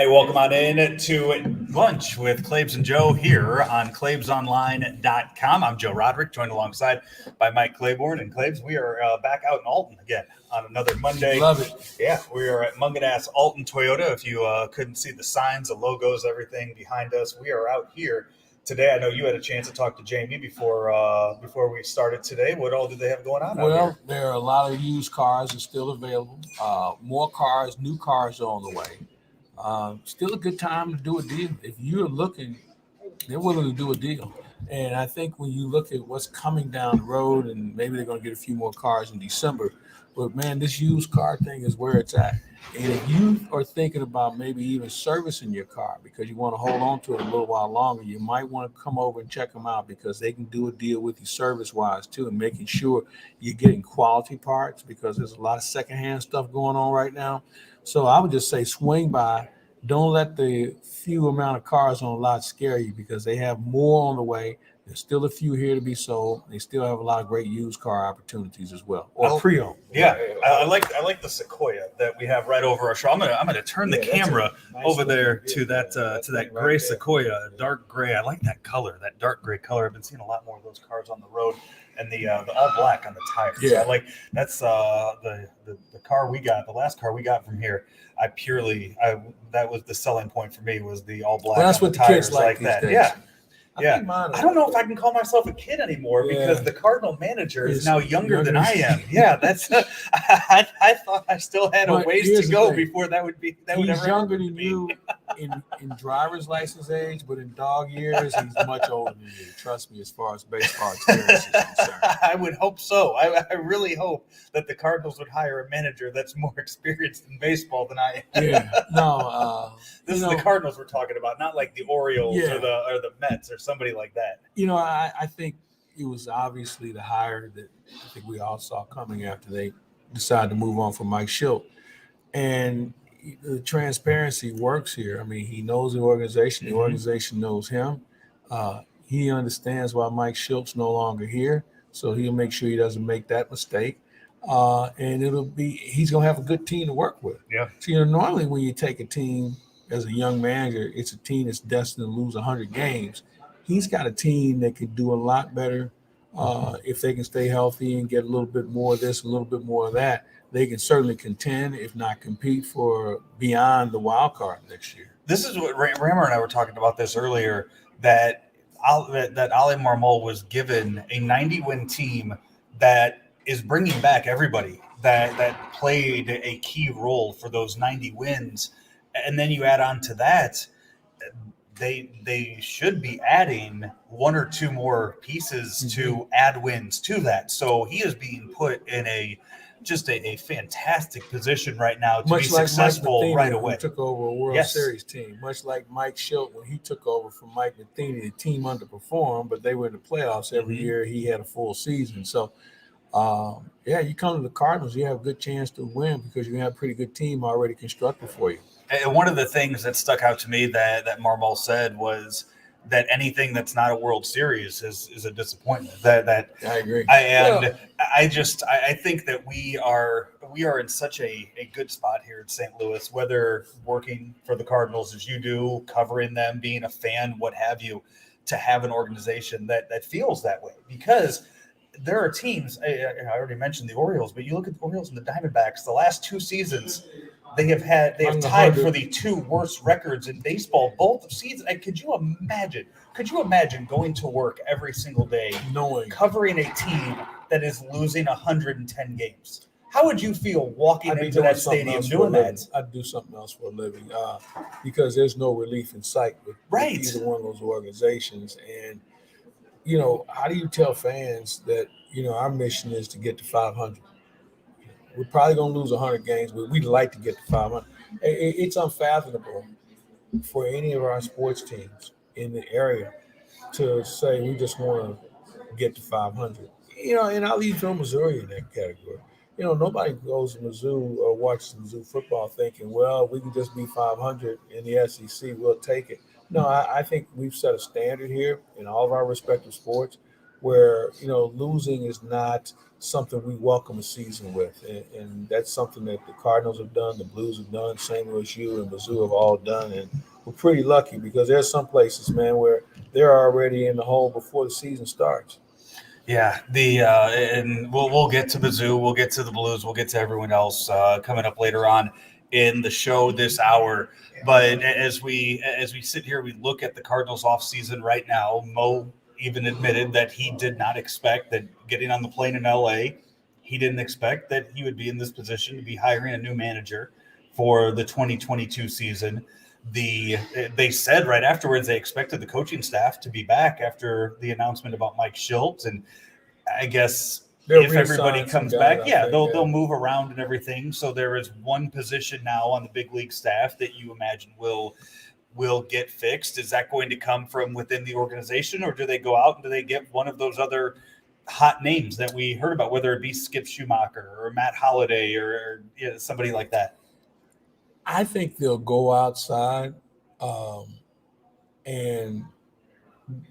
right, welcome on in to lunch with Claibs and Joe here on claibsonline.com. I'm Joe Roderick, joined alongside by Mike Claiborne. And Claibs, we are back out in Alton again on another Monday. Love it. Yeah, we are at Mungenast Alton Toyota. If you couldn't see the signs, the logos, everything behind us, we are out here today. I know you had a chance to talk to Jamie before we started today. What all do they have going on out here? Well, there are a lot of used cars that are still available. More cars, new cars are on the way. Still a good time to do a deal. If you're looking, they're willing to do a deal. And I think when you look at what's coming down the road, and maybe they're going to get a few more cars in December, but man, this used car thing is where it's at. And if you are thinking about maybe even servicing your car because you want to hold on to it a little while longer, you might want to come over and check them out because they can do a deal with you service-wise too, and making sure you're getting quality parts because there's a lot of secondhand stuff going on right now. So I would just say swing by. Don't let the few amount of cars on the lot scare you because they have more on the way. There's still a few here to be sold. They still have a lot of great used car opportunities as well, or pre-owned. Yeah, I like the Sequoia that we have right over our shoulder. I'm gonna turn the camera over there to that gray Sequoia, dark gray. I like that color, that dark gray color. I've been seeing a lot more of those cars on the road, and the all black on the tires. Yeah, I like that's the car we got, the last car we got from here. That was the selling point for me was the all black. Well, that's on what the the tires kids like these that. days. Yeah. Yeah, I don't know if I can call myself a kid anymore because the Cardinal manager is now younger than I am. Yeah, that's. I thought I still had a ways to go before that would be. He's younger than you in driver's license age, but in dog years, he's much older than you. Trust me, as far as baseball experience is concerned. I would hope so. I really hope that the Cardinals would hire a manager that's more experienced in baseball than I am. Yeah, no. This is the Cardinals we're talking about, not like the Orioles or the Mets or somebody like that. I think it was obviously the hire that I think we all saw coming after they decided to move on from Mike Shildt. And the transparency works here. I mean, he knows the organization. The organization knows him. He understands why Mike Shilt's no longer here, so he'll make sure he doesn't make that mistake. And he's going to have a good team to work with. Yeah. So, normally when you take a team as a young manager, it's a team that's destined to lose 100 games. He's got a team that could do a lot better if they can stay healthy and get a little bit more of this, a little bit more of that. They can certainly contend, if not compete, for beyond the wild card next year. This is what Rammer and I were talking about this earlier, that Ali Marmol was given a 90-win team that is bringing back everybody that played a key role for those 90 wins. And then you add on to that, they should be adding one or two more pieces to add wins to that. So he is being put in a fantastic position right now to be successful right away. He took over a World Series team, much like Mike Shildt when he took over from Mike Matheny. The team underperformed, but they were in the playoffs every year. He had a full season. So, you come to the Cardinals, you have a good chance to win because you have a pretty good team already constructed for you. And one of the things that stuck out to me that Marmol said was that anything that's not a World Series is a disappointment. That I agree. I think that we are in such a good spot here in St. Louis, whether working for the Cardinals as you do, covering them, being a fan, what have you, to have an organization that feels that way. Because there are teams, I already mentioned the Orioles, but you look at the Orioles and the Diamondbacks, the last two seasons, they have tied for the two worst records in baseball both seasons. And could you imagine going to work every single day covering a team that is losing 110 games? How would you feel walking into that stadium doing that? I'd do something else for a living because there's no relief in sight with either one of those organizations. And, how do you tell fans that, our mission is to get to 500? We're probably going to lose 100 games, but we'd like to get to 500. It's unfathomable for any of our sports teams in the area to say we just want to get to 500. And I'll even throw Missouri in that category. Nobody goes to Mizzou or watches Mizzou football thinking, well, we can just be 500 in the SEC, we'll take it. No, I think we've set a standard here in all of our respective sports where losing is not something we welcome a season with, and that's something that the Cardinals have done, the Blues have done, St. Louis U and Mizzou have all done, and we're pretty lucky because there's some places, man, where they're already in the hole before the season starts. Yeah, and we'll get to Mizzou, we'll get to the Blues, we'll get to everyone else coming up later on in the show this hour. But as we sit here, we look at the Cardinals offseason right now. Mo even admitted that he did not expect that getting on the plane in LA, he didn't expect that he would be in this position to be hiring a new manager for the 2022 season. They said right afterwards they expected the coaching staff to be back after the announcement about Mike Schultz, and I guess They'll if everybody reassign some comes guys, back, I yeah, think. they'll Yeah. move around and everything. So there is one position now on the big league staff that you imagine will get fixed. Is that going to come from within the organization, or do they go out and do they get one of those other hot names that we heard about, whether it be Skip Schumacher or Matt Holliday or somebody like that? I think they'll go outside, um, and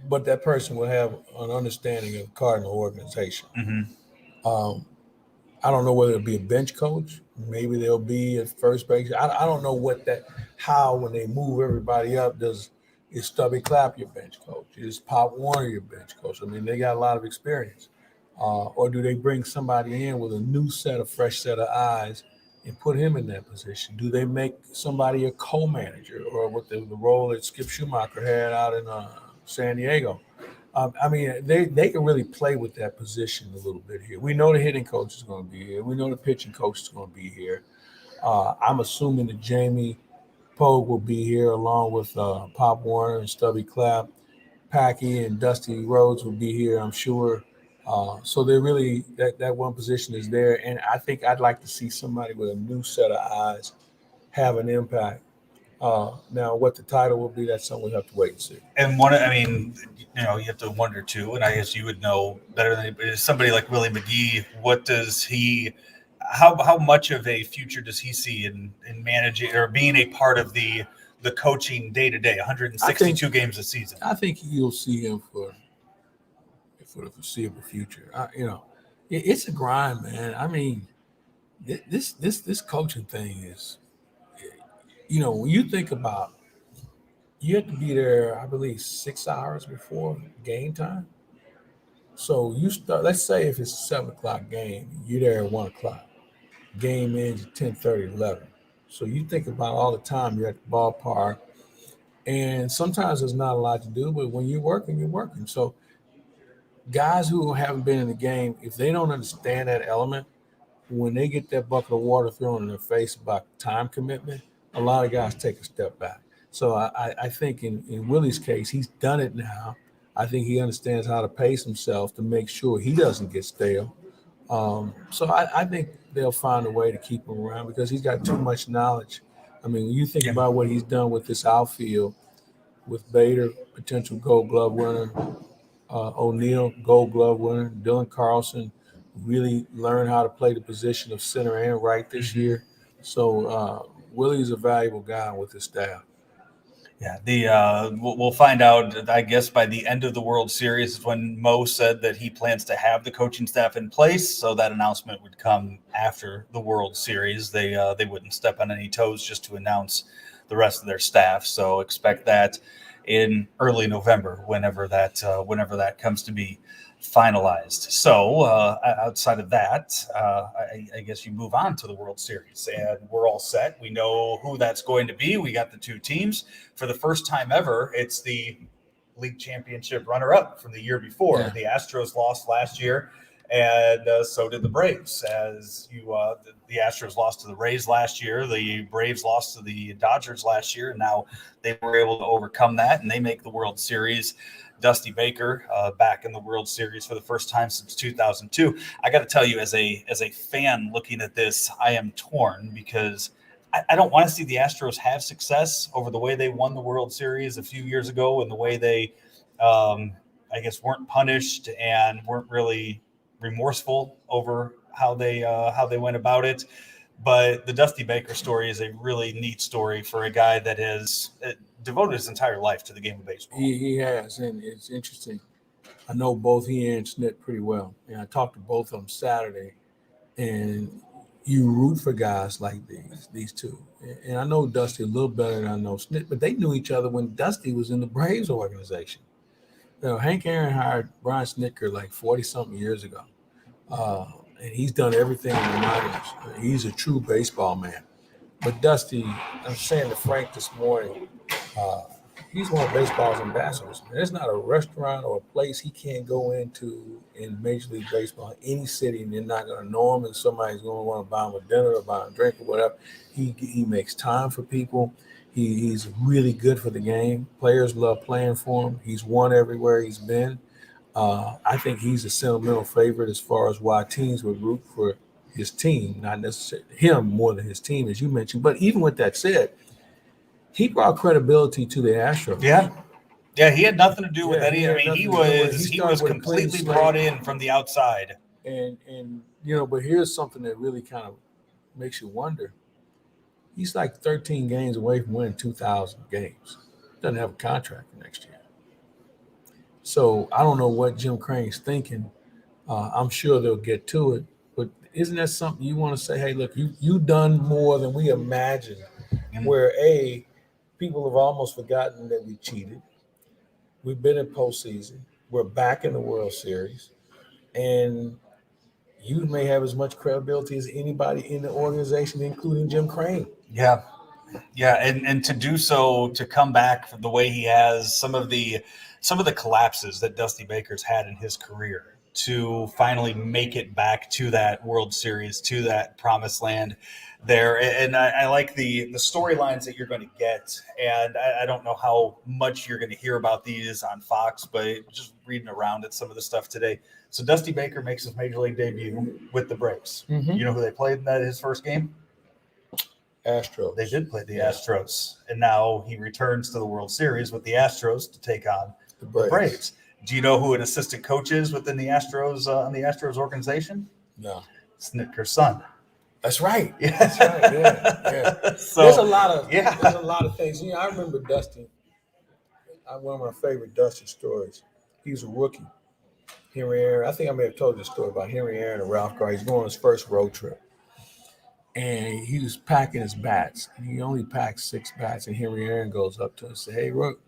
but that person will have an understanding of the Cardinal organization. Mm-hmm. Um, I don't know whether it'll be a bench coach. Maybe they'll be at first base. I don't know how when they move everybody up, is Stubby Clapp your bench coach? Is Pop Warner your bench coach? I mean, they got a lot of experience. Or do they bring somebody in with a new fresh set of eyes and put him in that position? Do they make somebody a co-manager or what the role that Skip Schumacher had out in San Diego? I mean, they can really play with that position a little bit here. We know the hitting coach is going to be here. We know the pitching coach is going to be here. I'm assuming that Jamie Pogue will be here along with Pop Warner and Stubby Clapp. Packy and Dusty Rhodes will be here, I'm sure. So they're really that one position is there, and I think I'd like to see somebody with a new set of eyes have an impact. Now, what the title will be, that's something we have to wait and see. And you have to wonder too, and I guess you would know better than anybody. Is somebody like Willie McGee, what does he, how much of a future does he see in managing or being a part of the coaching day to day, 162 games a season? I think you'll see him for the foreseeable future. It's a grind, man. I mean, this coaching thing is, when you think about, you have to be there, I believe, 6 hours before game time. So you start. Let's say if it's a 7 o'clock game, you're there at 1 o'clock. Game ends at 10:30, 11. So you think about all the time you're at the ballpark, and sometimes there's not a lot to do, but when you're working, you're working. So guys who haven't been in the game, if they don't understand that element, when they get that bucket of water thrown in their face about time commitment, a lot of guys take a step back. So I think in Willie's case, he's done it now. I think he understands how to pace himself to make sure he doesn't get stale. So I think they'll find a way to keep him around because he's got too much knowledge. I mean, when you think about what he's done with this outfield, with Bader, potential Gold Glove winner, O'Neill, Gold Glove winner, Dylan Carlson, really learned how to play the position of center and right this year. So Willie's a valuable guy with his staff. Yeah, we'll find out. I guess by the end of the World Series is when Mo said that he plans to have the coaching staff in place. So that announcement would come after the World Series. They wouldn't step on any toes just to announce the rest of their staff. So expect that in early November, whenever that comes to be finalized. So outside of that, I guess you move on to the World Series, and we're all set. We know who that's going to be. We got the two teams. For the first time ever, it's the league championship runner-up from the year before. Yeah. The Astros lost last year, and so did the Braves. The Astros lost to the Rays last year. The Braves lost to the Dodgers last year, and now they were able to overcome that, and they make the World Series. Dusty Baker back in the World Series for the first time since 2002. I got to tell you, as a fan looking at this, I am torn because I don't want to see the Astros have success over the way they won the World Series a few years ago and the way they, I guess, weren't punished and weren't really remorseful over how they went about it. But the Dusty Baker story is a really neat story for a guy that has devoted his entire life to the game of baseball. He has, and it's interesting. I know both he and Snit pretty well, and I talked to both of them Saturday. And you root for guys like these two. And I know Dusty a little better than I know Snit, but they knew each other when Dusty was in the Braves organization. Hank Aaron hired Brian Snitker like 40 something years ago. And he's done everything in the minors. He's a true baseball man. But Dusty, I'm saying to Frank this morning, he's one of baseball's ambassadors. There's not a restaurant or a place he can't go into in Major League Baseball, in any city, and they're not going to know him, and somebody's going to want to buy him a dinner or buy him a drink or whatever. He makes time for people. He's really good for the game. Players love playing for him. He's won everywhere he's been. I think he's a sentimental favorite as far as why teams would root for his team, not necessarily him more than his team, as you mentioned. But even with that said, he brought credibility to the Astros. Yeah, he had nothing to do with any. I mean, he was with completely brought in from the outside. And but here's something that really kind of makes you wonder. He's like 13 games away from winning 2,000 games. Doesn't have a contract for next year. So I don't know what Jim Crane's thinking. I'm sure they'll get to it. But isn't that something you want to say, hey, look, you done more than we imagined, where people have almost forgotten that we cheated. We've been in postseason. We're back in the World Series. And you may have as much credibility as anybody in the organization, including Jim Crane. Yeah, and to do so, to come back the way he has, some of the collapses that Dusty Baker's had in his career, to finally make it back to that World Series, to that promised land there. And I like the storylines that you're going to get. And I don't know how much you're going to hear about these on Fox, but just reading around at some of the stuff today. So Dusty Baker makes his Major League debut with the Braves. Mm-hmm. You know who they played in his first game? Astros. They did play the Astros. And now he returns to the World Series with the Astros to take on the Braves. Do you know who an assistant coach is within the Astros, on the Astros organization? No. Snitker's son. That's right. Yeah. That's right. Yeah. So, there's a lot of things. I remember Dusty. One of my favorite Dusty stories. He was a rookie. Henry Aaron. I think I may have told you a story about Henry Aaron and Ralph Gar. He's going on his first road trip. And he was packing his bats. And he only packed 6 bats. And Henry Aaron goes up to him and says, hey, Rook,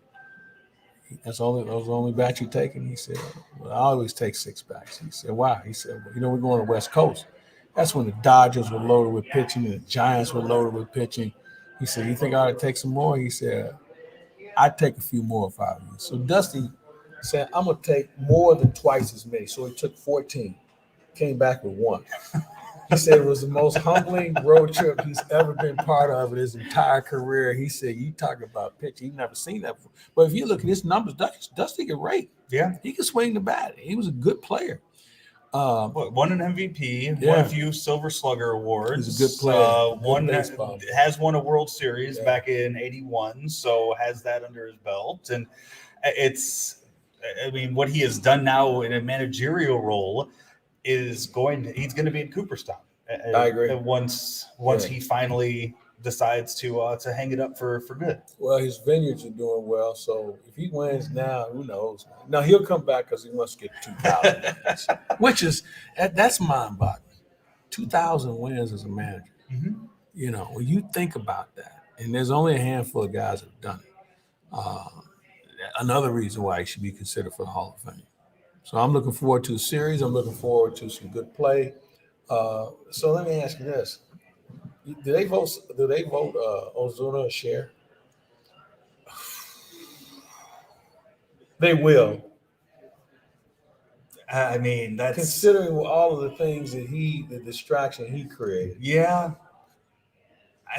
those the only bats you're taking? He said, well, I always take 6 bats. He said, why? He said, well, we're going to the West Coast. That's when the Dodgers were loaded with pitching and the Giants were loaded with pitching. He said, you think I ought to take some more? He said, I'd take a few more if I were you. So Dusty said, I'm going to take more than twice as many. So he took 14, came back with 1. He said it was the most humbling road trip he's ever been part of in his entire career. He said, you talk about pitching. He's never seen that before. But if you look at his numbers, Dusty can rate. Yeah. He can swing the bat. He was a good player. Won an MVP, won a few Silver Slugger awards. He's a good player. Has won a World Series back in '81, so has that under his belt. And what he has done now in a managerial role he's going to be in Cooperstown. I agree. Once he finally decides to hang it up for good. Well, his vineyards are doing well, so if he wins now, who knows? Now he'll come back because he must get 2,000 wins, that's mind-boggling. 2,000 wins as a manager. Mm-hmm. When you think about that, and there's only a handful of guys that have done it. Another reason why he should be considered for the Hall of Fame. So I'm looking forward to a series. I'm looking forward to some good play. So let me ask you this. Do they vote Ozuna a share? They will. I mean, that's considering all of the things the distraction he created. Yeah.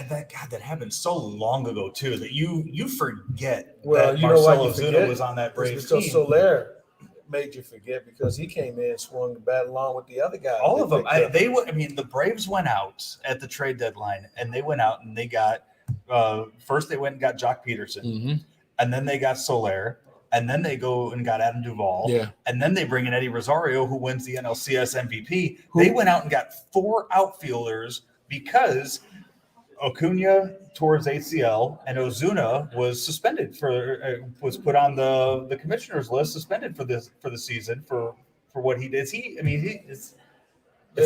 That happened so long ago too that you forget that Marcell Ozuna was on that Braves team. Because Soler made you forget, because he came in and swung the bat along with the other guys. All of them. The Braves went out at the trade deadline, and they went out and they got first they went and got Jock Peterson, mm-hmm. and then they got Soler, and then they go and got Adam Duvall, and then they bring in Eddie Rosario, who wins the NLCS MVP. They went out and got 4 outfielders because Acuna towards ACL, and Ozuna was suspended was put on the commissioner's list, suspended for the season for what he did. Is he? I mean, is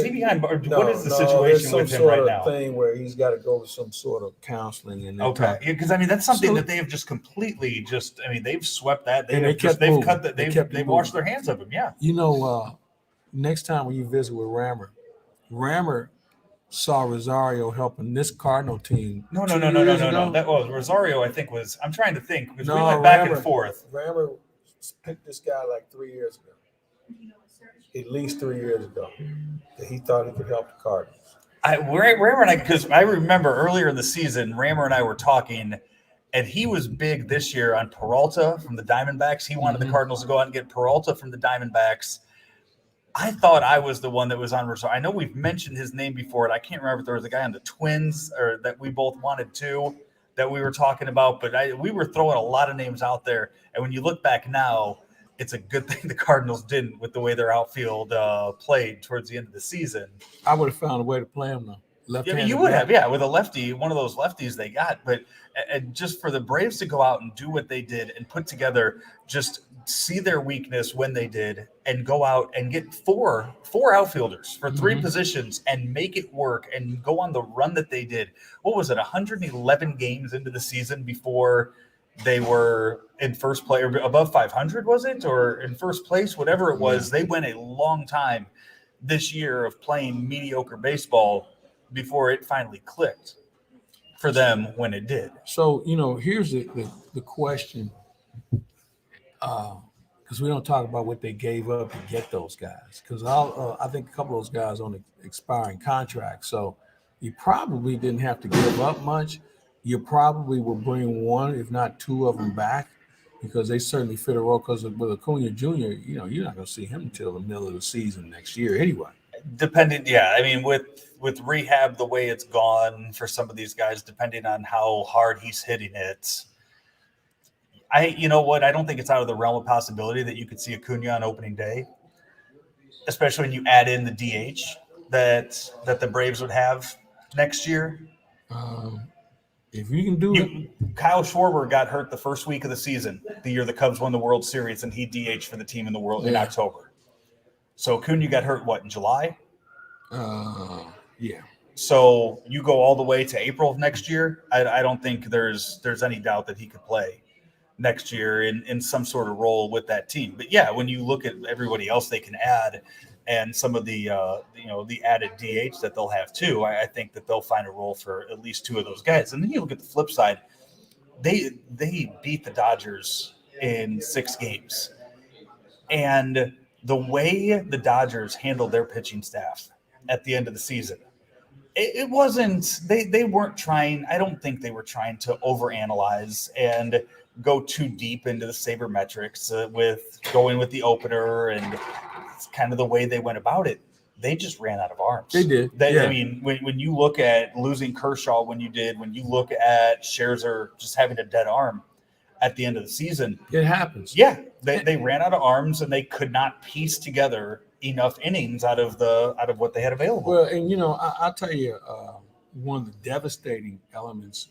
he behind? What is the situation with him right now? Thing where he's got to go to some sort of counseling and okay, because I mean that's something that they have just completely I mean they've swept that. They've washed their hands of him. Yeah. Next time when you visit with Rammer saw Rosario helping this Cardinal team. No. That was Rosario. I think was. I'm trying to think because we went back and forth. Rammer picked this guy like 3 years ago. At least 3 years ago, that he thought he could help the Cardinals. Rammer and I, because I remember earlier in the season, Rammer and I were talking, and he was big this year on Peralta from the Diamondbacks. He wanted the Cardinals to go out and get Peralta from the Diamondbacks. I thought I was the one that was on Rosario. I know we've mentioned his name before, and I can't remember if there was a guy on the Twins or that we both wanted to that we were talking about, but we were throwing a lot of names out there. And when you look back now, it's a good thing the Cardinals didn't with the way their outfield played towards the end of the season. I would have found a way to play him though. You would have, with a lefty, one of those lefties they got. But and just for the Braves to go out and do what they did and put together, just see their weakness when they did, and go out and get four outfielders for three positions and make it work and go on the run that they did. What was it, 111 games into the season before they were in first place or above 500, was it? Or in first place, whatever it was. They went a long time this year of playing mediocre baseball before it finally clicked for them when it did. So, here's the question, because we don't talk about what they gave up to get those guys, because I think a couple of those guys on expiring contracts. So you probably didn't have to give up much. You probably will bring one, if not two of them back, because they certainly fit a role. Because with Acuna Jr., you're not going to see him until the middle of the season next year anyway. I mean, with rehab the way it's gone for some of these guys, depending on how hard he's hitting it, I don't think it's out of the realm of possibility that you could see Acuna on opening day, especially when you add in the DH that the Braves would have next year. If you can do it. Kyle Schwarber got hurt the first week of the season, the year the Cubs won the World Series, and he DH'd for the team in in October. So Acuna got hurt, in July? Yeah. So you go all the way to April of next year. I don't think there's any doubt that he could play next year in some sort of role with that team. But yeah, when you look at everybody else they can add and some of the added DH that they'll have too, I think that they'll find a role for at least two of those guys. And then you look at the flip side, they beat the Dodgers in 6 games. And the way the Dodgers handled their pitching staff at the end of the season, it wasn't, they weren't trying, I don't think they were trying to overanalyze and go too deep into the sabermetrics with going with the opener, and it's kind of the way they went about it. They just ran out of arms. They did. I mean, when you look at losing Kershaw when you look at Scherzer just having a dead arm at the end of the season. It happens. Yeah, they ran out of arms and they could not piece together enough innings out of what they had available. Well, and I'll tell you, one of the devastating elements,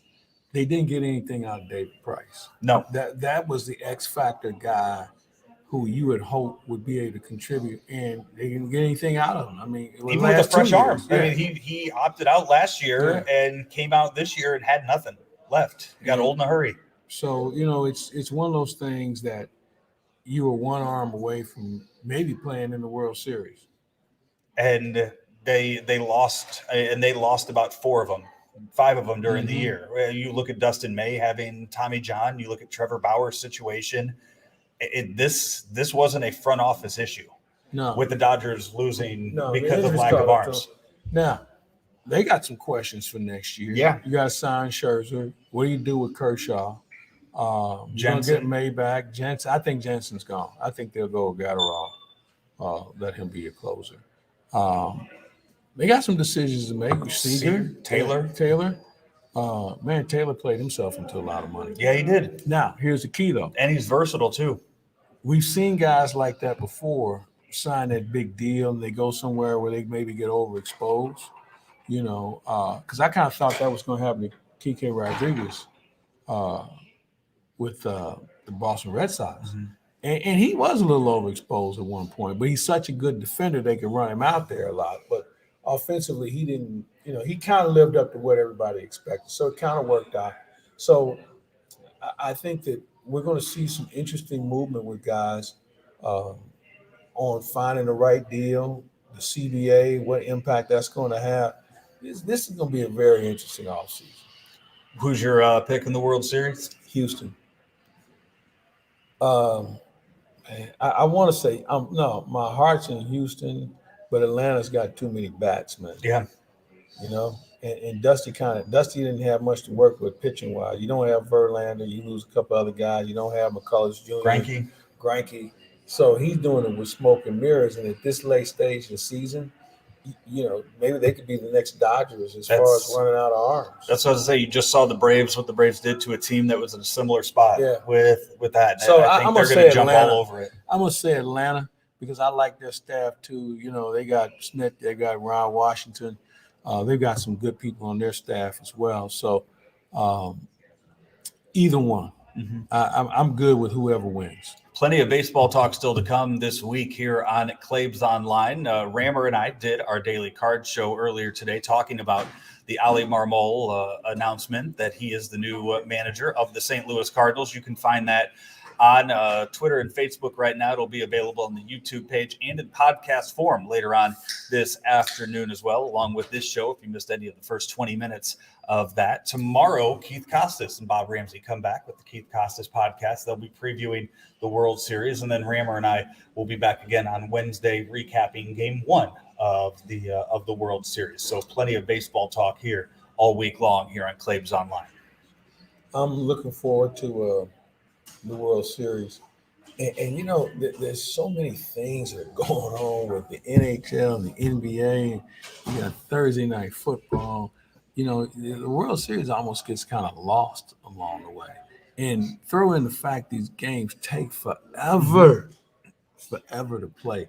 they didn't get anything out of David Price. No, that was the X factor guy who you would hope would be able to contribute, and they didn't get anything out of him. I mean, even with a fresh arm. Yeah. I mean, he opted out last year and came out this year and had nothing left. He got old in a hurry. So, it's one of those things that you were one arm away from maybe playing in the World Series. And they lost about 5 of them during the year. You look at Dustin May having Tommy John, you look at Trevor Bauer's situation. This wasn't a front office issue. No. With the Dodgers losing because of lack of arms. Now, they got some questions for next year. Yeah. You got to sign Scherzer. What do you do with Kershaw? You're going to get May back. Jensen, I think Jensen's gone. I think they'll go with Gatterall. Let him be a closer. They got some decisions to make. Seager, Taylor. Man, Taylor played himself into a lot of money. Yeah, he did. Now, here's the key, though. And he's versatile, too. We've seen guys like that before sign that big deal, and they go somewhere where they maybe get overexposed. because I kind of thought that was going to happen to Kike Rodriguez with the Boston Red Sox. Mm-hmm. And he was a little overexposed at one point, but he's such a good defender, they could run him out there a lot. But offensively, he didn't, he kind of lived up to what everybody expected. So it kind of worked out. So I think that we're going to see some interesting movement with guys on finding the right deal, the CBA, what impact that's going to have. This is going to be a very interesting offseason. Who's your pick in the World Series? Houston. I want to say no. My heart's in Houston, but Atlanta's got too many bats, man. Yeah, and Dusty didn't have much to work with pitching wise. You don't have Verlander. You lose a couple other guys. You don't have McCullers Jr. Greinke. So he's doing it with smoke and mirrors. And at this late stage of the season, maybe they could be the next Dodgers as far as running out of arms. That's what I was saying. You just saw what the Braves did to a team that was in a similar spot with that. So I think they're going to jump all over it. I'm going to say Atlanta because I like their staff too. They got Smith, they got Ron Washington. They've got some good people on their staff as well. So either one. Mm-hmm. I'm good with whoever wins. Plenty of baseball talk still to come this week here on Claibs Online. Rammer and I did our daily card show earlier today talking about the Ali Marmol announcement that he is the new manager of the St. Louis Cardinals. You can find that on Twitter and Facebook right now. It'll be available on the YouTube page and in podcast form later on this afternoon as well, along with this show if you missed any of the first 20 minutes of that. Tomorrow, Keith Costas and Bob Ramsey come back with the Keith Costas podcast. They'll be previewing the World Series, and then Rammer and I will be back again on Wednesday recapping Game 1 of the World Series. So plenty of baseball talk here all week long here on Claibs Online. I'm looking forward to the World Series. And there's so many things that are going on with the NHL and the NBA. You got Thursday night football. The World Series almost gets kind of lost along the way. And throw in the fact these games take forever to play.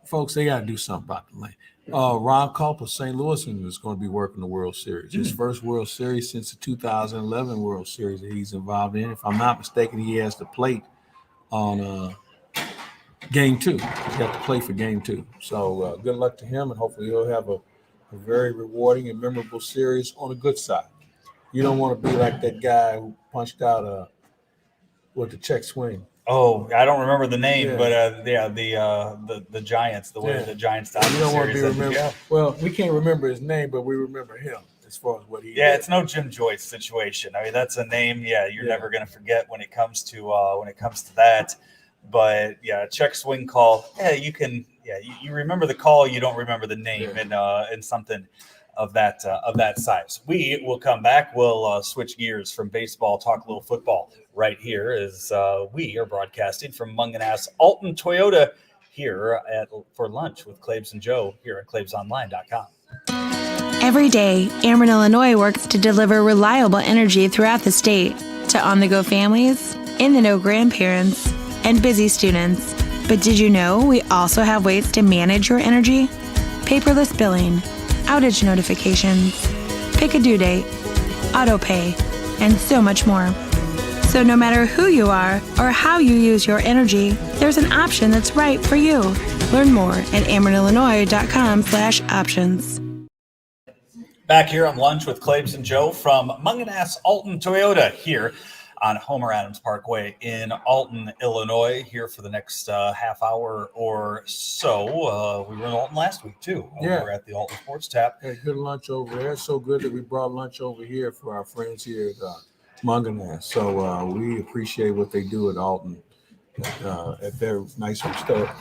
Folks, they got to do something about the lane. Ron Culp of St. Louis is going to be working the World Series. His first World Series since the 2011 World Series that he's involved in. If I'm not mistaken, he has the plate on Game 2. He's got to play for Game 2. So good luck to him, and hopefully he'll have a very rewarding and memorable series on the good side. You don't want to be like that guy who punched out with the check swing. Oh, I don't remember the name, but the Giants, the way the Giants died. You don't want to be remembered. Yeah. Well, we can't remember his name, but we remember him as far as what he. Yeah, did. It's no Jim Joyce situation. I mean, that's a name. Yeah, you're never going to forget when it comes to that. But check swing call. Yeah, you can. Yeah, you remember the call. You don't remember the name, and something of that size. We will come back. We'll switch gears from baseball, talk a little football right here as we are broadcasting from Mungenast Alton Toyota here for lunch with Claibs and Joe here at claibsonline.com. Every day, Ameren, Illinois works to deliver reliable energy throughout the state to on-the-go families, in-the-know grandparents, and busy students. But did you know we also have ways to manage your energy? Paperless billing, outage notifications, pick a due date, auto pay, and so much more. So no matter who you are or how you use your energy, there's an option that's right for you. Learn more at amerenillinois.com/options. Back here on lunch with Claibs and Joe from Mungenast Alton Toyota here on Homer Adams Parkway in Alton, Illinois, here for the next half hour or so. We were in Alton last week, too, over at the Alton Sports Tap. Had good lunch over there. It's so good that we brought lunch over here for our friends here at Mungenast. So we appreciate what they do at Alton, at their nice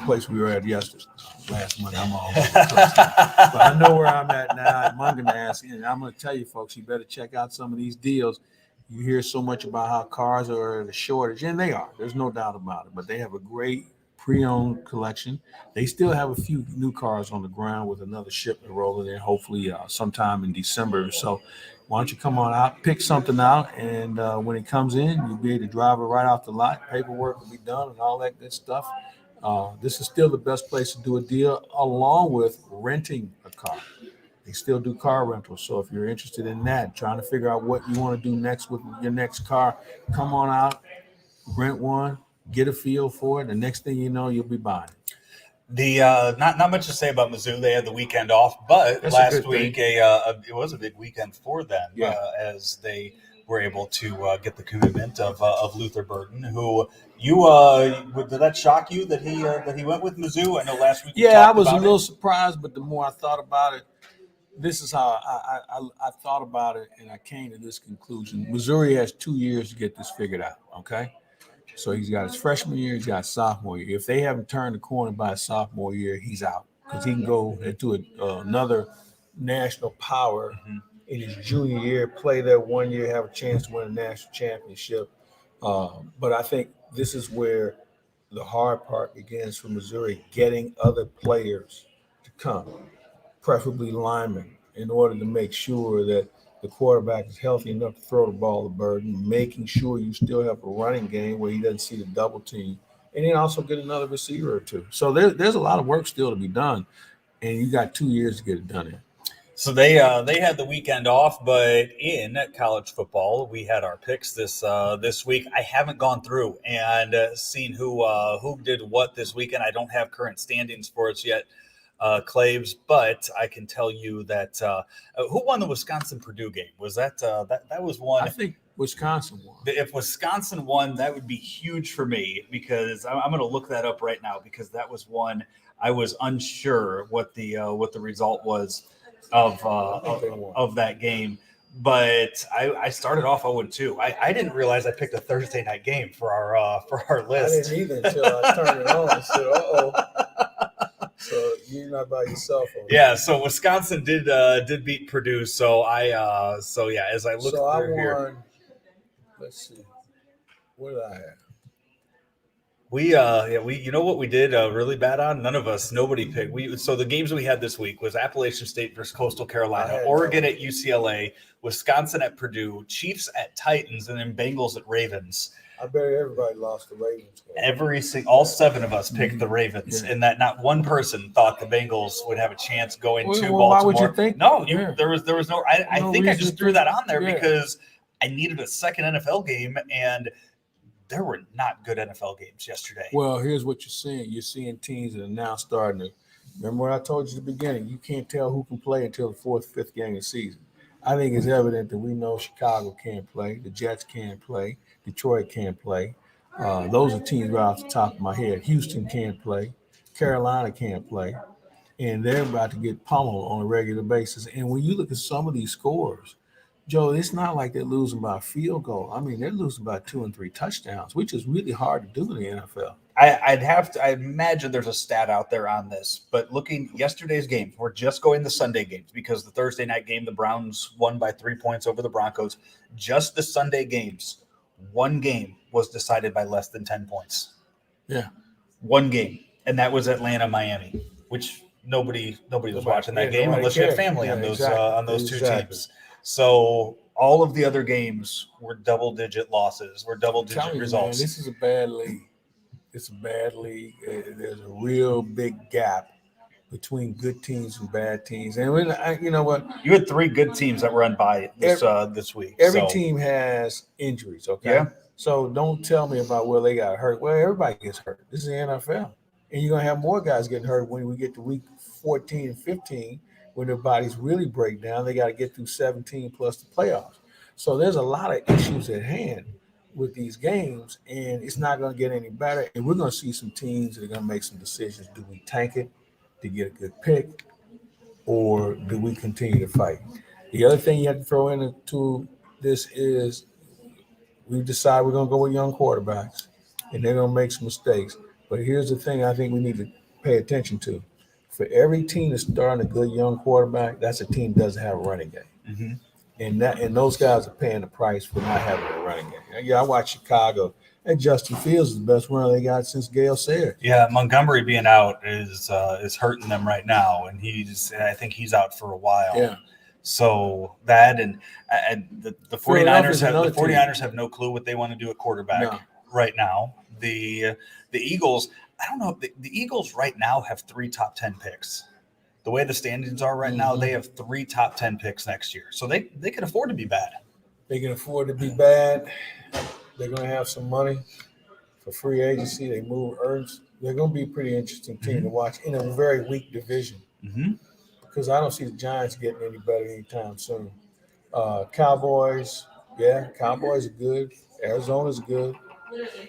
place we were at last month. I'm all over but I know where I'm at now at Mungenast, and I'm going to tell you, folks, you better check out some of these deals. You hear so much about how cars are at a shortage, and they are. There's no doubt about it. But they have a great pre-owned collection. They still have a few new cars on the ground with another shipment rolling in, hopefully sometime in December. So why don't you come on out, pick something out, and when it comes in, you'll be able to drive it right off the lot. Paperwork will be done and all that good stuff. This is still the best place to do a deal, along with renting a car. They still do car rentals. So if you're interested in that, trying to figure out what you want to do next with your next car, come on out, rent one, get a feel for it. The next thing you know, you'll be buying. The not much to say about Mizzou. They had the weekend off, but That's last week it was a big weekend for them. Yeah. As they were able to get the commitment of Luther Burton, who you did that shock you that he went with Mizzou? I know last week. Yeah, I was a little surprised, but the more I thought about it, this is how I thought about it, and I came to this conclusion. Missouri has 2 years to get this figured out. Okay. So he's got his freshman year, he's got his sophomore year. If they haven't turned the corner by his sophomore year, he's out because he can go into another national power in his junior year, play there 1 year, have a chance to win a national championship. But I think this is where the hard part begins for Missouri, getting other players to come, preferably linemen, in order to make sure that the quarterback is healthy enough to throw the ball to Burton, making sure you still have a running game where he doesn't see the double team, and then also get another receiver or two. So there's a lot of work still to be done, and you got 2 years to get it done in. So they had the weekend off, but in college football, we had our picks this week. I haven't gone through and seen who did what this weekend. I don't have current standings for us yet. Claibs, but I can tell you that who won the Wisconsin-Purdue game? Was that was one? I think Wisconsin won. If Wisconsin won, that would be huge for me because I'm going to look that up right now because that was one I was unsure what the result was of that game. But I started off 0-2. I didn't realize I picked a Thursday night game for our list. I didn't either until I turned it on and said, "Uh-oh." So you're not by yourself. Yeah, so Wisconsin did beat Purdue. So as I look through here, let's see, what did I have? We you know what we did really bad on? Nobody picked. So the games we had this week was Appalachian State versus Coastal Carolina, Oregon at UCLA, Wisconsin at Purdue, Chiefs at Titans, and then Bengals at Ravens. I bet everybody lost the Ravens. All seven of us picked the Ravens, and that not one person thought the Bengals would have a chance going to Baltimore. Why would you think? No, there was no. I think I just threw that on there Yeah. because I needed a second NFL game, and there were not good NFL games yesterday. Well, here's what you're seeing. You're seeing teams that are now starting to. Remember what I told you at the beginning? You can't tell who can play until the fourth, fifth game of the season. I think it's evident that we know Chicago can't play, the Jets can't play, Detroit can't play. Those are teams right off the top of my head. Houston can't play, Carolina can't play, and they're about to get pummeled on a regular basis. And when you look at some of these scores, Joe, it's not like they're losing by a field goal. I mean, they're losing by 2 and 3 touchdowns, which is really hard to do in the NFL. I imagine there's a stat out there on this, but looking yesterday's games, we're just going the Sunday games because the Thursday night game, the Browns won by 3 points over the Broncos. Just the Sunday games, one game was decided by less than 10 points. Yeah. One game, and that was Atlanta-Miami, which nobody was watching that game unless you had family on those two teams. So all of the other games were double-digit losses, were double-digit results. Man, this is a bad league. It's a bad league. There's a real big gap between good teams and bad teams. And you know what? You had 3 good teams that were on bye this week. Every team has injuries, okay? Yeah. So don't tell me about, well, they got hurt. Well, everybody gets hurt. This is the NFL. And you're going to have more guys getting hurt when we get to week 14 and 15 when their bodies really break down. They got to get through 17 plus the playoffs. So there's a lot of issues at hand with these games, and it's not going to get any better. And we're going to see some teams that are going to make some decisions. Do we tank it to get a good pick, or do we continue to fight? The other thing you have to throw into this is we decide we're going to go with young quarterbacks, and they're going to make some mistakes. But here's the thing I think we need to pay attention to. For every team that's starting a good young quarterback, that's a team that doesn't have a running game. Mm-hmm. And those guys are paying the price for not having a running game. Yeah, I watch Chicago. And Justin Fields is the best runner they got since Gale Sayers. Yeah, Montgomery being out is hurting them right now, and I think he's out for a while. Yeah. So that and the 49ers have no clue what they want to do at quarterback right now. The Eagles, I don't know. The Eagles right now have 3 top 10 picks. the way the standings are right now, they have 3 top 10 picks next year. So they can afford to be bad. They can afford to be bad. They're going to have some money for free agency. They move Ernst. They're going to be a pretty interesting team to watch in a very weak division because I don't see the Giants getting any better anytime soon. Cowboys, Cowboys are good. Arizona's good.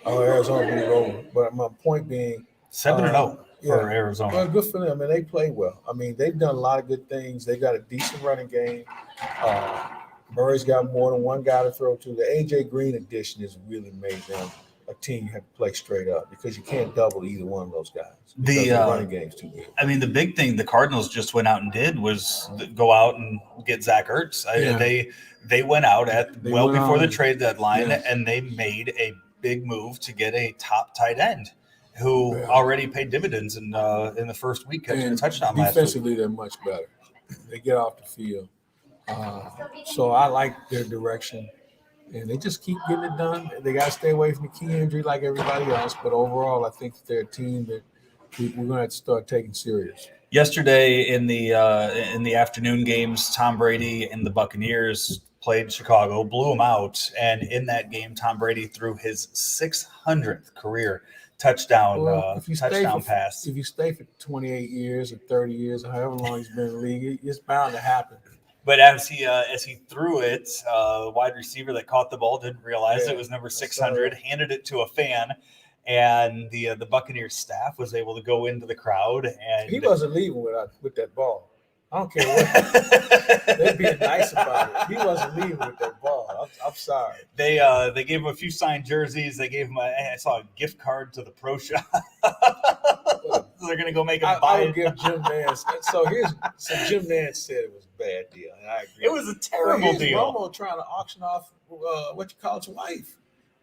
Arizona be rolling. But my point being, 7-0 for Arizona. Well, good for them. And they play well. I mean, they've done a lot of good things. They got a decent running game. Murray's got more than one guy to throw to. The A.J. Green addition has really made them a team you have to play straight up because you can't double either one of those guys. The running game's too good. I mean, the big thing the Cardinals just went out and did was go out and get Zach Ertz. They went out before the trade deadline, and they made a big move to get a top tight end who already paid dividends in the first week catching a touchdown last week. Defensively, they're much better. They get off the field. So I like their direction. And they just keep getting it done. They got to stay away from the key injury like everybody else. But overall, I think they're a team that we're going to have to start taking serious. Yesterday in the afternoon games, Tom Brady and the Buccaneers played Chicago, blew them out. And in that game, Tom Brady threw his 600th career touchdown pass. If you stay for 28 years or 30 years or however long he's been in the league, it's bound to happen. But as he threw it, the wide receiver that caught the ball didn't realize it was number 600, handed it to a fan, and the Buccaneers staff was able to go into the crowd. And he wasn't leaving with that ball. I don't care what. They're being nice about it. He wasn't leaving with that ball. I'm sorry. They gave him a few signed jerseys. They gave him I saw a gift card to the pro shop. They're gonna go make him buy I would give Jim Nance. So Jim Nance said it was a bad deal, and I agree. It was a terrible deal. Romo trying to auction off his wife,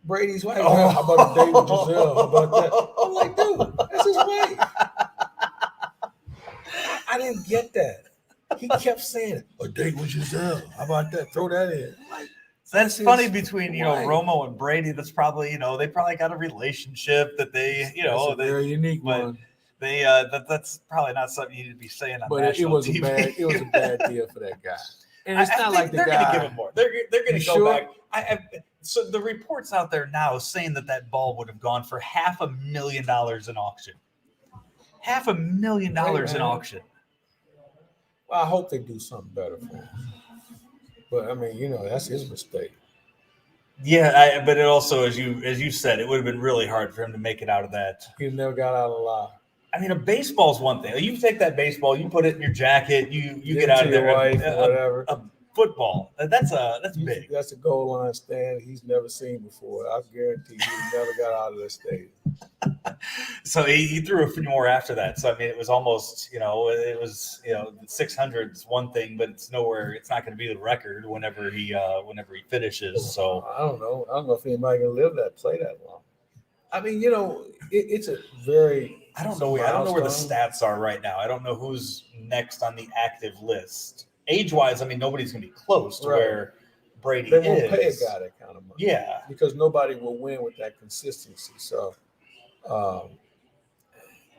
Brady's wife. How about a date with Giselle? How about that? I'm like, dude, that's his wife. I didn't get that. He kept saying a date with Giselle. How about that? Throw that in. Like, that's funny between Romo and Brady. That's probably they probably got a relationship that they a very unique one. That's probably not something you need to be saying on national TV. It was a bad deal for that guy. And it's not like they're going to give him more. They're going to go back. So the reports out there now saying that ball would have gone for $500,000 in auction. $500,000 in auction. Well, I hope they do something better for him. But I mean, that's his mistake. Yeah, but it also, as you said, it would have been really hard for him to make it out of that. He never got out alive. I mean, a baseball's one thing. You take that baseball, you put it in your jacket, you get out of there. Whatever. A football, that's big. That's a goal line stand he's never seen before. I guarantee he never got out of that stadium. So he threw a few more after that. So I mean, it was almost, it was 600 is one thing, but it's nowhere. It's not going to be the record whenever he finishes. So I don't know. I don't know if anybody can play that long. I mean, it's a very. I don't know where the stats are right now. I don't know who's next on the active list. Age-wise, I mean, nobody's going to be close to where Brady is. They won't pay a guy that kind of money. Yeah. Because nobody will win with that consistency. So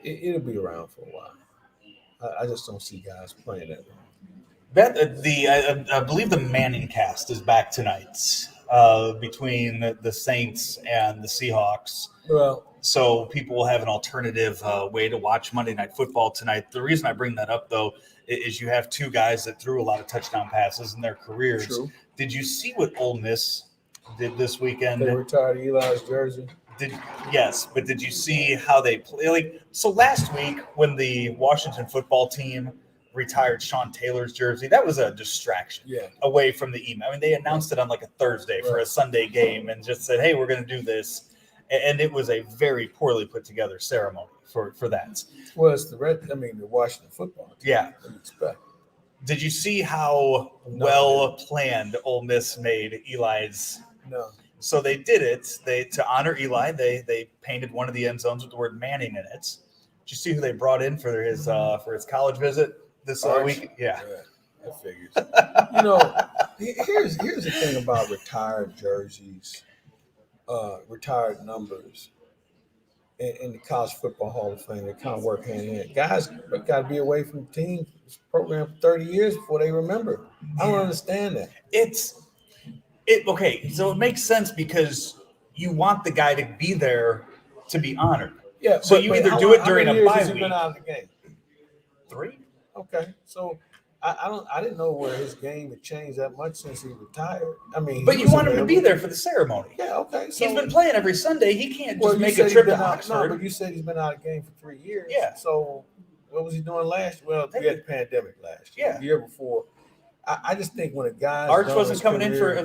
it'll be around for a while. I just don't see guys playing that long. I believe the Manning cast is back tonight between the Saints and the Seahawks. Well, so people will have an alternative way to watch Monday Night Football tonight. The reason I bring that up, though, is you have two guys that threw a lot of touchdown passes in their careers. True. Did you see what Ole Miss did this weekend? They retired Eli's jersey. Yes, but did you see how they play? So last week when the Washington football team retired Sean Taylor's jersey, that was a distraction away from the email. I mean, they announced it on like a Thursday for a Sunday game and just said, hey, we're going to do this. And it was a very poorly put together ceremony for that. Well, it's the Washington football team. Yeah. What do you expect? Did you see how well planned Ole Miss made Eli's? No. So they did it. To honor Eli, they painted one of the end zones with the word Manning in it. Did you see who they brought in for his college visit this week? Yeah. That figures. Here's the thing about retired jerseys, retired numbers, in the College Football Hall of Fame. They kind of work hand in hand. Guys got to be away from the team this program for 30 years before they remember. I don't understand that. Okay, so it makes sense because you want the guy to be there to be honored. Yeah, So you either do it during a bye has he week. been out of the game? 3. Okay, so I didn't know where his game had changed that much since he retired. I mean, But he you was want him to be available. there for the ceremony. Yeah, okay. So He's been playing every Sunday. He can't just you make said a he's trip to been out. Oxford. No, but you said he's been out of the game for 3 years. Yeah. So what was he doing last year? Well, we had the pandemic last year. Yeah. The year before. I just think when a guy Arch wasn't coming in for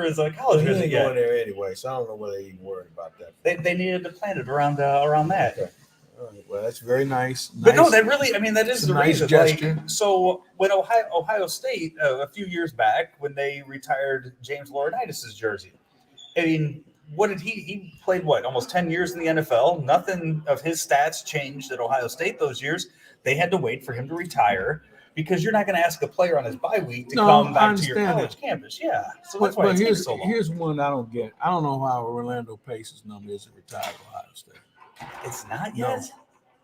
his college he visit ain't yet. going there anyway, so I don't know whether they even worried about that. They needed to plan it around that. Okay. All right. Well, that's very nice. But no, that really, I mean, that is It's a the nice reason. gesture. Like, so when Ohio State a few years back, when they retired James Laurinaitis' jersey, I mean, what did he played almost 10 years in the NFL? Nothing of his stats changed at Ohio State those years. They had to wait for him to retire because you're not going to ask a player on his bye week to come back to your college campus. Yeah, so that's why it takes so long. Here's one I don't get. I don't know how Orlando Pace's number is at retired Ohio State. It's not yet. No.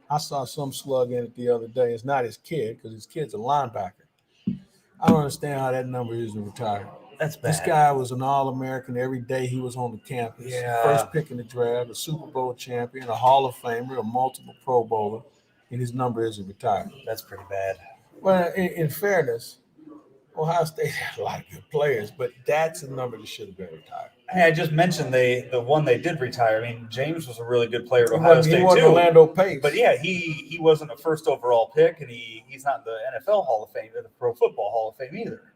I saw some slug in it the other day. It's not his kid because his kid's a linebacker. I don't understand how that number isn't retired. That's bad. This guy was an All-American every day he was on the campus. Yeah. First pick in the draft, a Super Bowl champion, a Hall of Famer, a multiple Pro Bowler, and his number isn't retired. That's pretty bad. Well, in fairness, Ohio State had a lot of good players, but that's a number that should have been retired. Hey, I just mentioned the one they did retire. I mean, James was a really good player at Ohio State He wasn't too. Orlando Pace. But yeah, he wasn't a first overall pick, and he's not the NFL Hall of Fame or the Pro Football Hall of Fame either.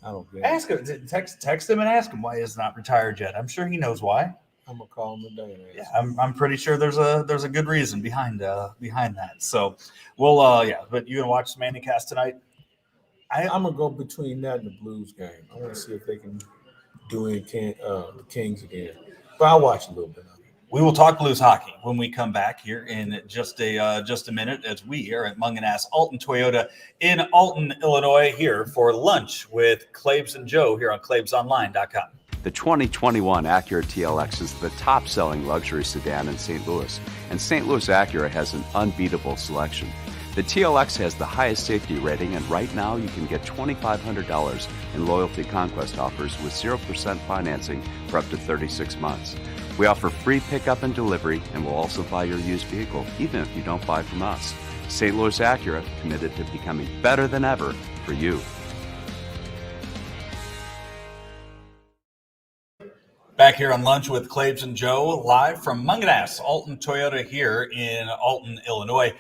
I don't get it. Ask him, text him and ask him why he's not retired yet. I'm sure he knows why. I'm gonna call him today. Yeah, I'm pretty sure there's a good reason behind that. So, well, but you gonna watch the Mungenast tonight? I'm gonna go between that and the Blues game. I want to see if they can do the Kings again. But I'll watch a little bit of it. We will talk Blues hockey when we come back here in just a minute, as we are at Mungenast Alton Toyota in Alton, Illinois, here for lunch with Claibs and Joe here on ClaibsOnline.com. The 2021 Acura TLX is the top-selling luxury sedan in St. Louis, and St. Louis Acura has an unbeatable selection. The TLX has the highest safety rating, and right now you can get $2,500 in Loyalty Conquest offers with 0% financing for up to 36 months. We offer free pickup and delivery, and we'll also buy your used vehicle, even if you don't buy from us. St. Louis Acura, committed to becoming better than ever for you. Back here on lunch with Claibs and Joe, live from Mungenast, Alton Toyota here in Alton, Illinois.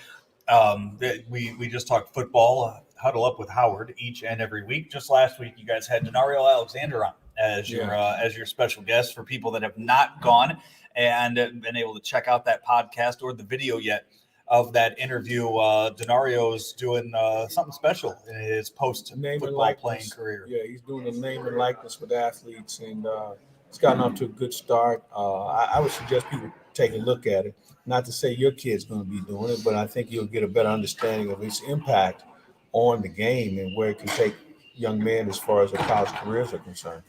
We just talked football, huddle up with Howard each and every week. Just last week, you guys had Denario Alexander on as your special guest. For people that have not gone and been able to check out that podcast or the video yet of that interview, Denario's doing something special in his post-football playing career. Yeah, he's doing the name and likeness with athletes, and it's gotten off to a good start. I would suggest people take a look at it. Not to say your kid's going to be doing it, but I think you'll get a better understanding of its impact on the game and where it can take young men as far as their college careers are concerned.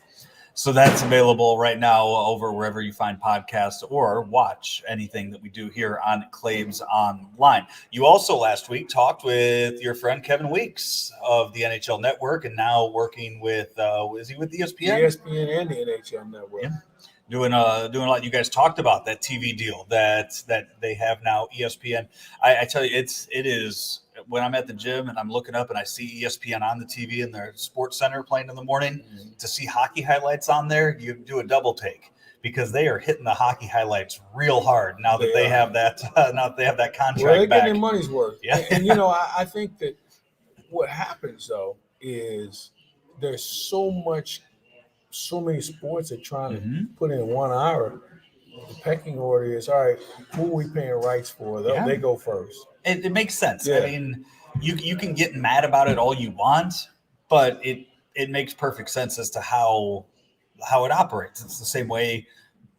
So that's available right now over wherever you find podcasts or watch anything that we do here on Claibs Online. You also last week talked with your friend Kevin Weeks of the NHL Network and now working with, is he with ESPN? ESPN and the NHL Network. Yeah. Doing a lot. You guys talked about that TV deal that they have now, ESPN. I tell you, it is when I'm at the gym and I'm looking up and I see ESPN on the TV in their Sports Center playing in the morning, to see hockey highlights on there, you do a double take because they are hitting the hockey highlights real hard now that they have that contract well, they're back. getting their money's worth. Yeah. And I think that what happens though is there's so many sports are trying to put in 1 hour. The pecking order is, all right, who are we paying rights for? They go first. It makes sense. Yeah. I mean, you can get mad about it all you want, but it makes perfect sense as to how it operates. It's the same way,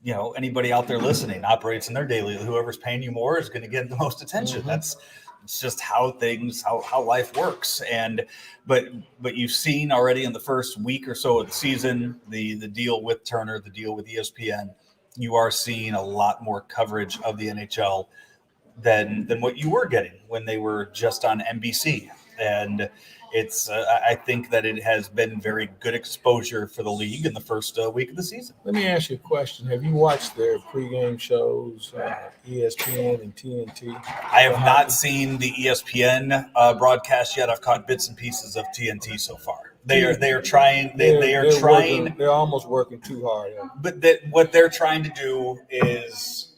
anybody out there listening operates in their daily. Whoever's paying you more is going to get the most attention. It's just how life works. But you've seen already in the first week or so of the season, the deal with Turner, the deal with ESPN, you are seeing a lot more coverage of the NHL than what you were getting when they were just on NBC. And it's I think that it has been very good exposure for the league in the first week of the season. Let me ask you a question. Have you watched their pregame shows, ESPN and TNT? I have not seen the ESPN broadcast yet. I've caught bits and pieces of TNT so far. They are trying. They're trying. They're almost working too hard. But what they're trying to do is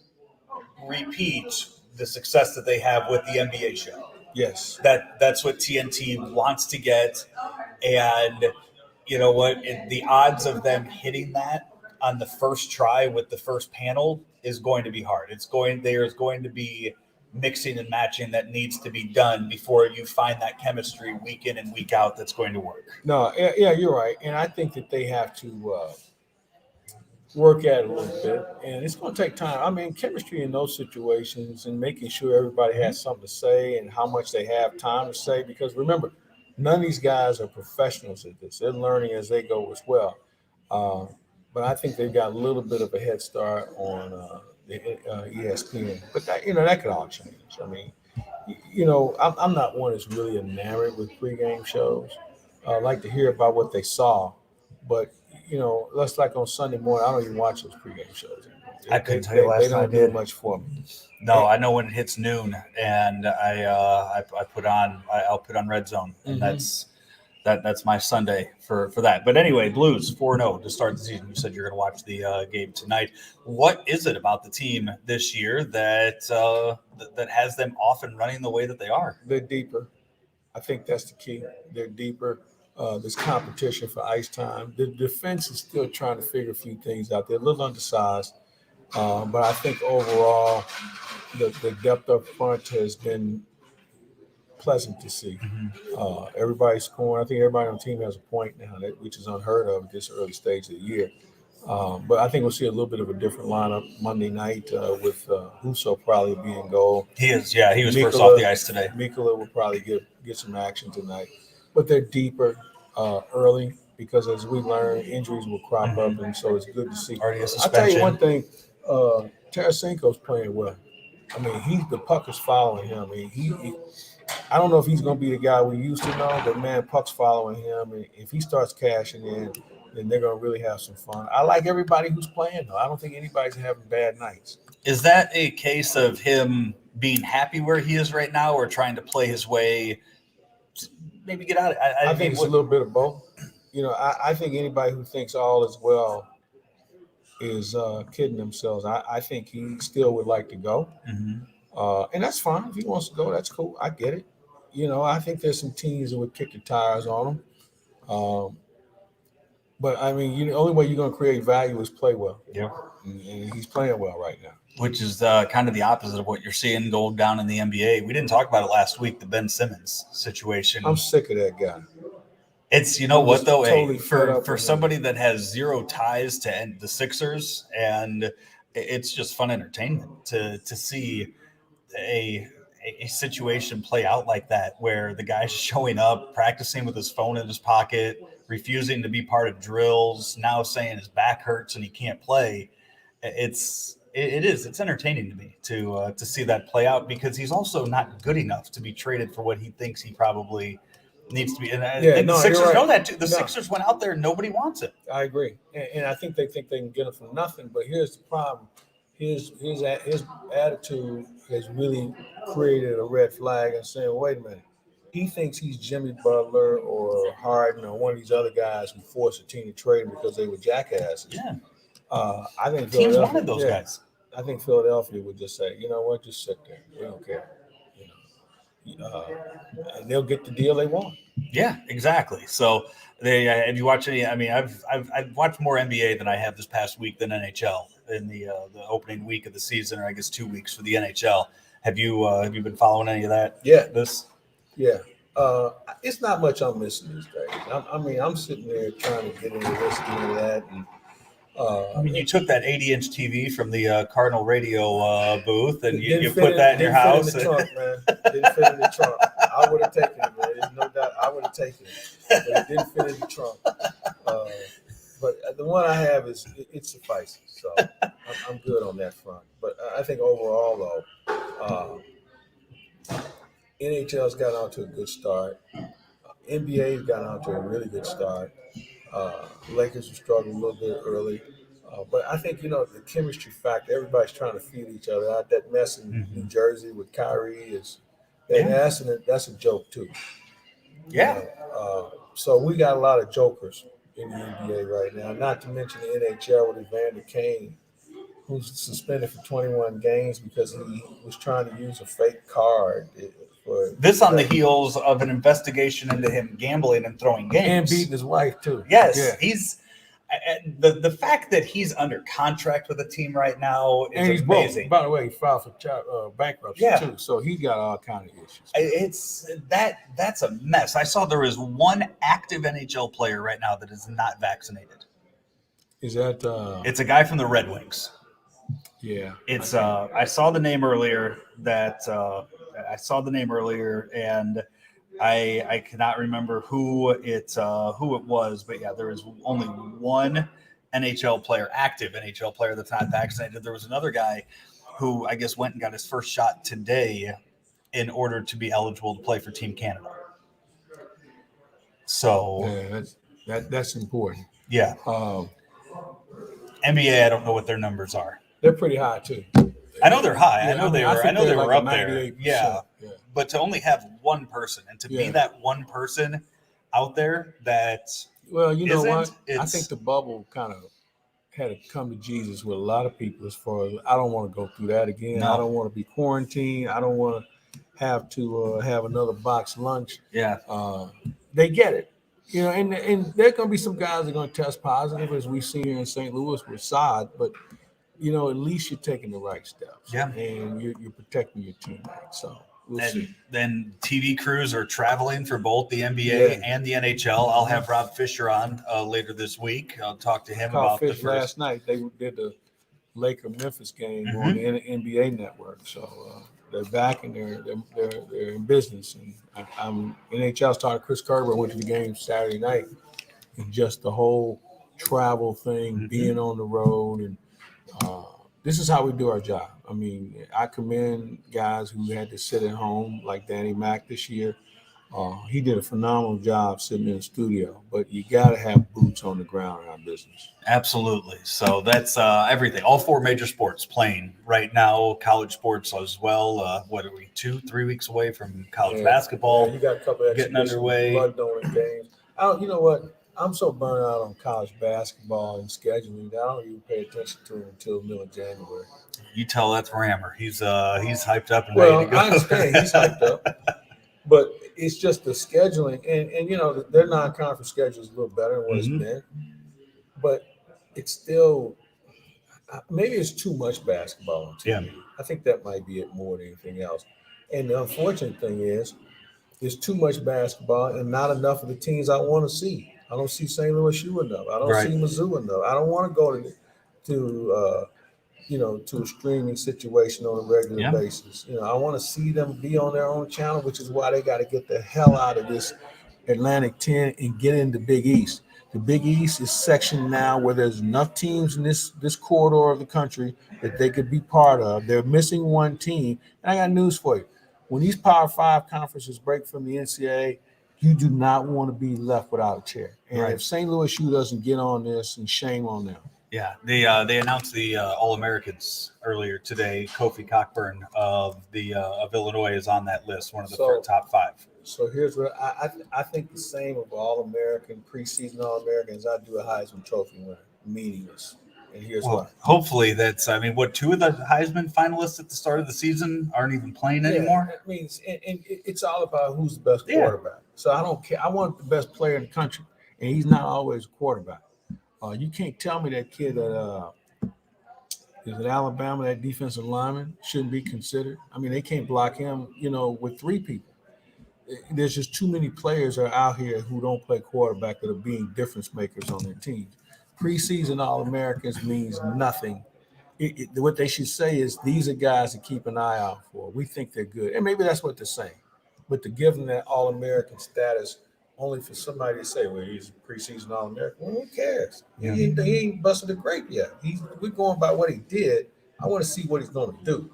repeat the success that they have with the NBA show. Yes. That's what TNT wants to get. And you know what? The odds of them hitting that on the first try with the first panel is going to be hard. There's going to be mixing and matching that needs to be done before you find that chemistry week in and week out that's going to work. No, yeah, you're right. And I think that they have to work at it a little bit. And it's going to take time. I mean, chemistry in those situations and making sure everybody has something to say and how much they have time to say. Because remember, none of these guys are professionals at this. They're learning as they go as well. But I think they've got a little bit of a head start on the ESPN. But that could all change. I mean, I'm not one that's really enamored with pregame shows. I like to hear about what they saw. But, let's like on Sunday morning, I don't even watch those pregame shows anymore. I couldn't tell you last time I did. They don't do much for me. No, I know when it hits noon, and I'll put on Red Zone, and that's my Sunday for that. But anyway, Blues 4-0 to start the season. You said you're going to watch the game tonight. What is it about the team this year that has them off and running the way that they are? They're deeper. I think that's the key. They're deeper. There's competition for ice time. The defense is still trying to figure a few things out. They're a little undersized, but I think overall the depth up front has been pleasant to see. Everybody's scoring. I think everybody on the team has a point now, which is unheard of at this early stage of the year. But I think we'll see a little bit of a different lineup Monday night with Husso probably being goal. He is, yeah. He was first off the ice today. Mikola will probably get some action tonight. But they're deeper early because, as we learn, injuries will crop up, and so it's good to see. Already a I'll suspension. tell you one thing, Tarasenko's playing well. I mean, the puck is following him. I mean, I don't know if he's going to be the guy we used to know, but, man, puck's following him. And if he starts cashing in, then they're going to really have some fun. I like everybody who's playing, though. I don't think anybody's having bad nights. Is that a case of him being happy where he is right now or trying to play his way – maybe get out? I think it's a little bit of both. I think anybody who thinks all is well is kidding themselves. I think he still would like to go. And that's fine. If he wants to go, that's cool. I get it. I think there's some teams that would kick the tires on him. But, I mean, the only way you're going to create value is play well. Yeah. And he's playing well right now. Which is kind of the opposite of what you're seeing go down in the NBA. We didn't talk about it last week, the Ben Simmons situation. I'm sick of that guy. It's, what, though, totally for somebody that has zero ties to the Sixers, and it's just fun entertainment to see a situation play out like that, where the guy's showing up, practicing with his phone in his pocket, refusing to be part of drills, now saying his back hurts and he can't play. It's entertaining to me to see that play out, because he's also not good enough to be traded for what he thinks he probably needs to be. And the Sixers know that too. The Sixers went out there and nobody wants it. I agree. And I think they can get him for nothing. But here's the problem. His attitude has really created a red flag and saying, wait a minute. He thinks he's Jimmy Butler or Harden or one of these other guys who forced a team to trade him because they were jackasses. Yeah. I think teams wanted those guys. I think Philadelphia would just say, you know what, just sit there. We don't care. And they'll get the deal they want. Yeah, exactly. So have you watched any? I mean, I've watched more NBA than I have this past week than NHL in the opening week of the season, or I guess 2 weeks for the NHL. Have you been following any of that? Yeah. Yeah. It's not much I'm missing these days. I'm sitting there trying to get into this, into that, and you took that 80-inch TV from the Cardinal radio booth, and you put that in your house. Didn't fit in the trunk, man. Didn't fit in the trunk. I would have taken it, man. There's no doubt. I would have taken it, but it didn't fit in the trunk. But the one I have it suffices, so I'm good on that front. But I think overall, though, NHL's got out to a good start. NBA's got out to a really good start. Lakers were struggling a little bit early. But I think, the chemistry factor, everybody's trying to feel each other out. That mess in New Jersey with Kyrie that's a joke too. Yeah. So we got a lot of jokers in the NBA right now, not to mention the NHL with Evander Kane, who's suspended for 21 games because he was trying to use a fake card. This on the heels of an investigation into him gambling and throwing games. And beating his wife, too. Yes. Yeah. He's the fact that he's under contract with a team right now is amazing. By the way, he filed for bankruptcy, too. So he got all kind of issues. That's a mess. I saw there is one active NHL player right now that is not vaccinated. Is that it's a guy from the Red Wings. Yeah. It's I saw the name earlier and I cannot remember who it was, but yeah, there is only one active NHL player that's not vaccinated. There was another guy who I guess went and got his first shot today in order to be eligible to play for Team Canada. So that's important. Yeah. NBA, I don't know what their numbers are. They're pretty high too. I know they're high. Yeah, I know they were like up there. Yeah. But to only have one person and to be that one person out there that you know what? I think the bubble kind of had to come to Jesus with a lot of people as far as I don't want to go through that again. No. I don't want to be quarantined. I don't want to have another box lunch. Yeah. They get it. And there are going to be some guys that are going to test positive, as we see here in St. Louis with Saad, but at least you're taking the right steps. Yeah. And you're protecting your teammates. So we'll see. Then TV crews are traveling for both the NBA and the NHL. I'll have Rob Fisher on later this week. I'll talk to him about Fish last night. They did the Laker-Memphis game on the NBA network. So they're back and they're in business. And NHL started. Chris Kerber went to the game Saturday night, and just the whole travel thing, being on the road, and this is how we do our job. I mean, I commend guys who had to sit at home, like Danny Mack this year. He did a phenomenal job sitting in the studio, but you got to have boots on the ground in our business. Absolutely. So that's everything. All four major sports playing right now, college sports as well. What are we, 2-3 weeks away from college basketball? Yeah, you got a couple of getting underway. Blood-donor games. You know what? I'm so burnt out on college basketball and scheduling that I don't even pay attention to it until the middle of January. You tell that for Hammer. He's hyped up and ready to go. I understand he's hyped up, but it's just the scheduling, and their non-conference schedule is a little better than what it's been, but it's still maybe it's too much basketball on TV. Yeah. I think that might be it more than anything else. And the unfortunate thing is, there's too much basketball and not enough of the teams I want to see. I don't see St. Louis U enough. I don't see Mizzou enough. I don't want to go to a streaming situation on a regular basis. I want to see them be on their own channel, which is why they got to get the hell out of this Atlantic 10 and get into Big East. The Big East is sectioned now where there's enough teams in this corridor of the country that they could be part of. They're missing one team. And I got news for you. When these Power 5 conferences break from the NCAA, you do not want to be left without a chair. And if St. Louis U doesn't get on this, and shame on them. Yeah, they announced the All-Americans earlier today. Kofi Cockburn of Illinois is on that list, one of the top 5. So here's what I think the same of All-American, preseason All-Americans. I do a Heisman Trophy winner, meaningless. And here's why. Hopefully that's, 2 of the Heisman finalists at the start of the season aren't even playing anymore? That means, and it's all about who's the best quarterback. So I don't care. I want the best player in the country, and he's not always a quarterback. You can't tell me that kid that is at Alabama, that defensive lineman, shouldn't be considered. They can't block him, with 3 people. There's just too many players are out here who don't play quarterback that are being difference makers on their teams. Preseason All-Americans means nothing. What they should say is these are guys to keep an eye out for. We think they're good. And maybe that's what they're saying. But to give them that All-American status only for somebody to say, well, he's a preseason All-American. Well, who cares? Yeah. He ain't busted a grape yet. We're going by what he did. I want to see what he's going to do.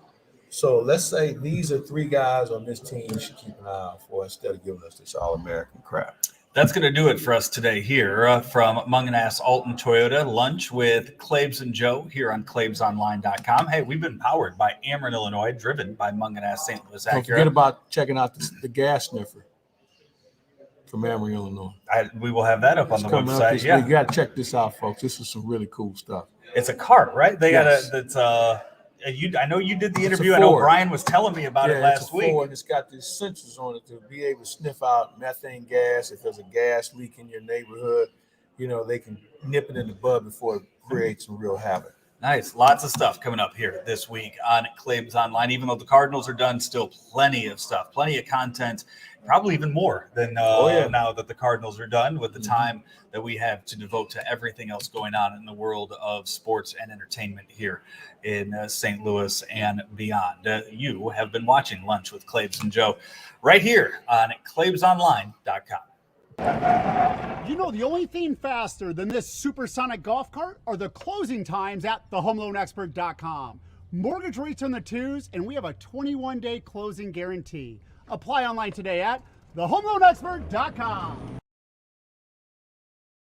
So let's say these are 3 guys on this team you should keep an eye out for instead of giving us this All-American crap. That's going to do it for us today here from Mungenast Alton Toyota. Lunch with Claibs and Joe here on ClaibsOnline.com. Hey, we've been powered by Ameren, Illinois, driven by Mungenast St. Louis Don't Acura. forget about checking out the gas sniffer from Ameren, Illinois. We will have that up on It's the coming up website. this Yeah, week. You got to check this out, folks. This is some really cool stuff. it's a cart, right? They Yes. got I know you did the It's a interview. I know Ford. Brian was telling me about it last it's a week. Ford, and it's got these sensors on it to be able to sniff out methane gas. If there's a gas leak in your neighborhood, they can nip it in the bud before it creates some real havoc. Nice. Lots of stuff coming up here this week on Claibs Online. Even though the Cardinals are done, still plenty of stuff, plenty of content, probably even more than now that the Cardinals are done, with the time that we have to devote to everything else going on in the world of sports and entertainment here in St. Louis and beyond. You have been watching Lunch with Claibs and Joe right here on ClaibsOnline.com. The only thing faster than this supersonic golf cart are the closing times at thehomeloanexpert.com. Mortgage rates on the 2s, and we have a 21-day closing guarantee. Apply online today at thehomeloanexpert.com.